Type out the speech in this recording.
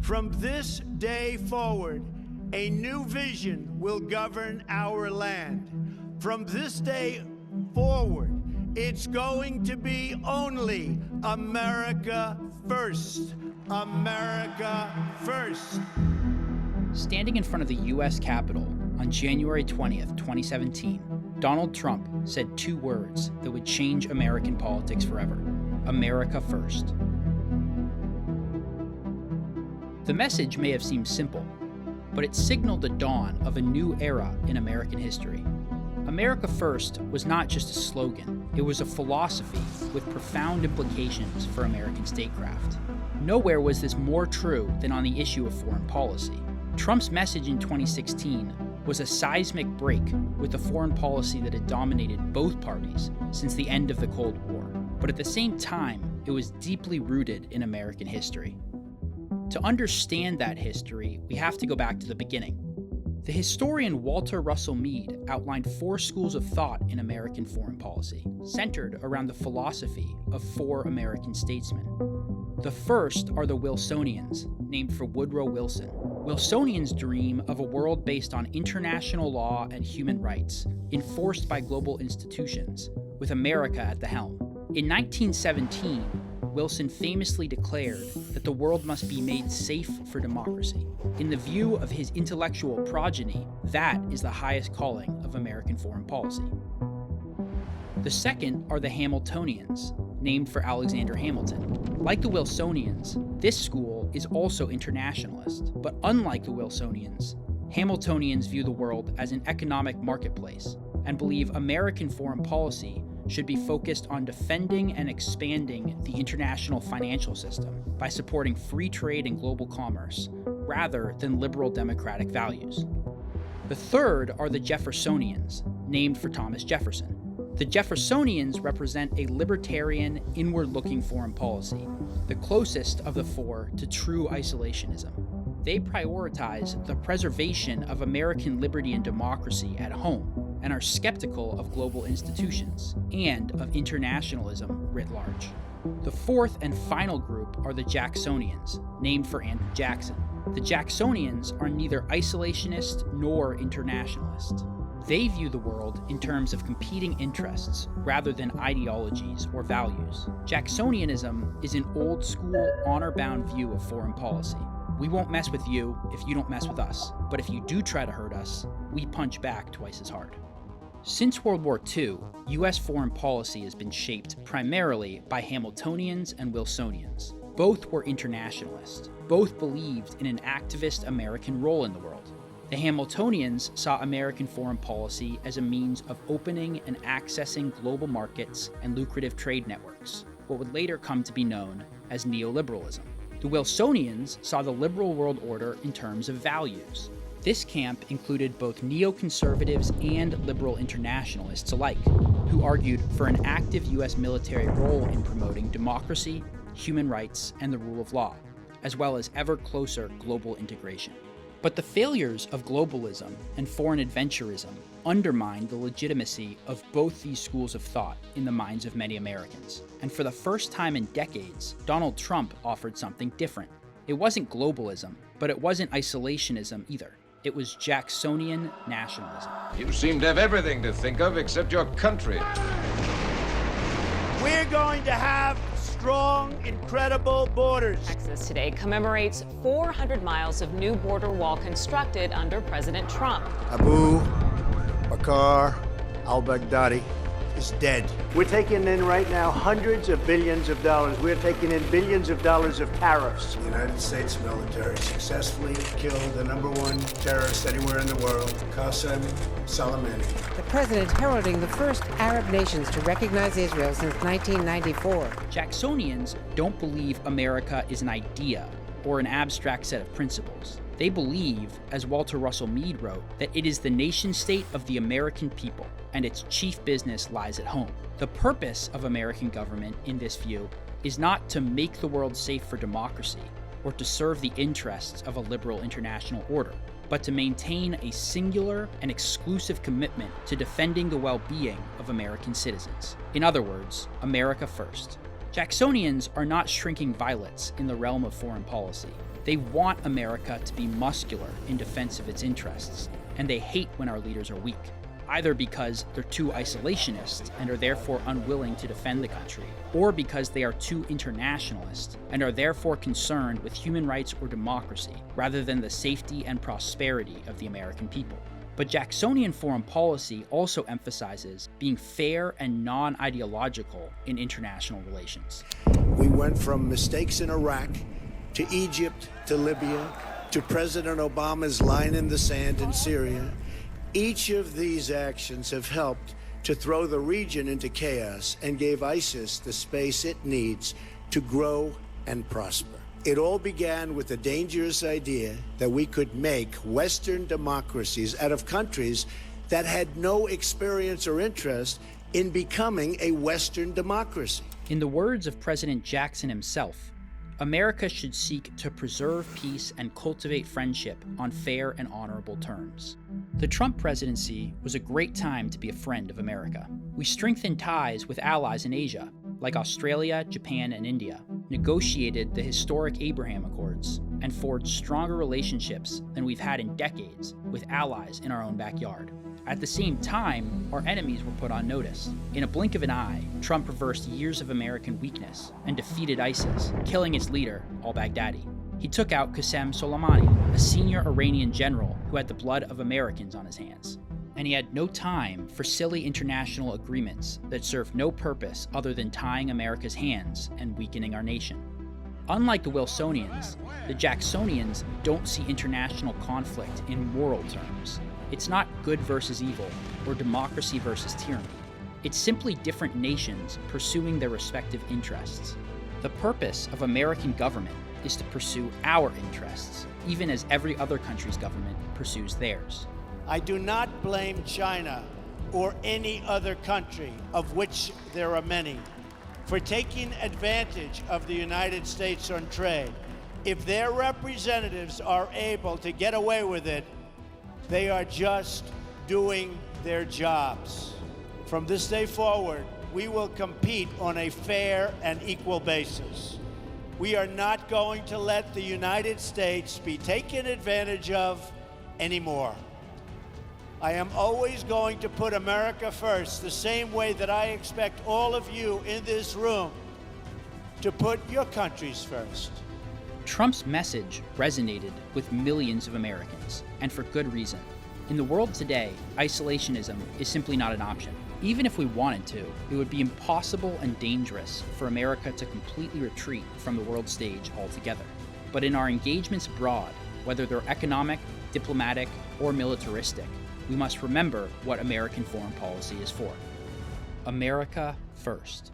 From this day forward, a new vision will govern our land. From this day forward, it's going to be only America first. America first. Standing in front of the U.S. Capitol on January 20th, 2017, Donald Trump said two words that would change American politics forever: America first. The message may have seemed simple, but it signaled the dawn of a new era in American history. America First was not just a slogan, it was a philosophy with profound implications for American statecraft. Nowhere was this more true than on the issue of foreign policy. Trump's message in 2016 was a seismic break with the foreign policy that had dominated both parties since the end of the Cold War. But at the same time, it was deeply rooted in American history. To understand that history, we have to go back to the beginning. The historian Walter Russell Mead outlined four schools of thought in American foreign policy, centered around the philosophy of four American statesmen. The first are the Wilsonians, named for Woodrow Wilson. Wilsonians dream of a world based on international law and human rights, enforced by global institutions, with America at the helm. In 1917, Wilson famously declared that the world must be made safe for democracy. In the view of his intellectual progeny, that is the highest calling of American foreign policy. The second are the Hamiltonians, named for Alexander Hamilton. Like the Wilsonians, this school is also internationalist, but unlike the Wilsonians, Hamiltonians view the world as an economic marketplace and believe American foreign policy should be focused on defending and expanding the international financial system by supporting free trade and global commerce, rather than liberal democratic values. The third are the Jeffersonians, named for Thomas Jefferson. The Jeffersonians represent a libertarian, inward-looking foreign policy, the closest of the four to true isolationism. They prioritize the preservation of American liberty and democracy at home, and are skeptical of global institutions and of internationalism writ large. The fourth and final group are the Jacksonians, named for Andrew Jackson. The Jacksonians are neither isolationist nor internationalist. They view the world in terms of competing interests rather than ideologies or values. Jacksonianism is an old-school, honor-bound view of foreign policy. We won't mess with you if you don't mess with us, but if you do try to hurt us, we punch back twice as hard. Since World War II, U.S. foreign policy has been shaped primarily by Hamiltonians and Wilsonians. Both were internationalists. Both believed in an activist American role in the world. The Hamiltonians saw American foreign policy as a means of opening and accessing global markets and lucrative trade networks, what would later come to be known as neoliberalism. The Wilsonians saw the liberal world order in terms of values. This camp included both neoconservatives and liberal internationalists alike, who argued for an active U.S. military role in promoting democracy, human rights, and the rule of law, as well as ever closer global integration. But the failures of globalism and foreign adventurism undermined the legitimacy of both these schools of thought in the minds of many Americans. And for the first time in decades, Donald Trump offered something different. It wasn't globalism, but it wasn't isolationism either. It was Jacksonian nationalism. You seem to have everything to think of except your country. We're going to have strong, incredible borders. Texas today commemorates 400 miles of new border wall constructed under President Trump. Abu Bakr al-Baghdadi is dead. We're taking in right now hundreds of billions of dollars. We're taking in billions of dollars of tariffs. The United States military successfully killed the #1 terrorist anywhere in the world, Qasem Soleimani. The president heralding the first Arab nations to recognize Israel since 1994. Jacksonians don't believe America is an idea or an abstract set of principles. They believe, as Walter Russell Mead wrote, that it is the nation-state of the American people, and its chief business lies at home. The purpose of American government, in this view, is not to make the world safe for democracy, or to serve the interests of a liberal international order, but to maintain a singular and exclusive commitment to defending the well-being of American citizens. In other words, America first. Jacksonians are not shrinking violets in the realm of foreign policy. They want America to be muscular in defense of its interests, and they hate when our leaders are weak, either because they're too isolationist and are therefore unwilling to defend the country, or because they are too internationalist and are therefore concerned with human rights or democracy rather than the safety and prosperity of the American people. But Jacksonian foreign policy also emphasizes being fair and non-ideological in international relations. We went from mistakes in Iraq to Egypt to Libya to President Obama's line in the sand in Syria. Each of these actions have helped to throw the region into chaos and gave ISIS the space it needs to grow and prosper. It all began with the dangerous idea that we could make Western democracies out of countries that had no experience or interest in becoming a Western democracy. In the words of President Jackson himself, America should seek to preserve peace and cultivate friendship on fair and honorable terms. The Trump presidency was a great time to be a friend of America. We strengthened ties with allies in Asia, like Australia, Japan, and India, negotiated the historic Abraham Accords, and forged stronger relationships than we've had in decades with allies in our own backyard. At the same time, our enemies were put on notice. In a blink of an eye, Trump reversed years of American weakness and defeated ISIS, killing its leader, al-Baghdadi. He took out Qasem Soleimani, a senior Iranian general who had the blood of Americans on his hands. And he had no time for silly international agreements that served no purpose other than tying America's hands and weakening our nation. Unlike the Wilsonians, the Jacksonians don't see international conflict in moral terms. It's not good versus evil or democracy versus tyranny. It's simply different nations pursuing their respective interests. The purpose of American government is to pursue our interests, even as every other country's government pursues theirs. I do not blame China or any other country, of which there are many, for taking advantage of the United States on trade. If their representatives are able to get away with it, they are just doing their jobs. From this day forward, we will compete on a fair and equal basis. We are not going to let the United States be taken advantage of anymore. I am always going to put America first, the same way that I expect all of you in this room to put your countries first. Trump's message resonated with millions of Americans, and for good reason. In the world today, isolationism is simply not an option. Even if we wanted to, it would be impossible and dangerous for America to completely retreat from the world stage altogether. But in our engagements abroad, whether they're economic, diplomatic, or militaristic, we must remember what American foreign policy is for. America first.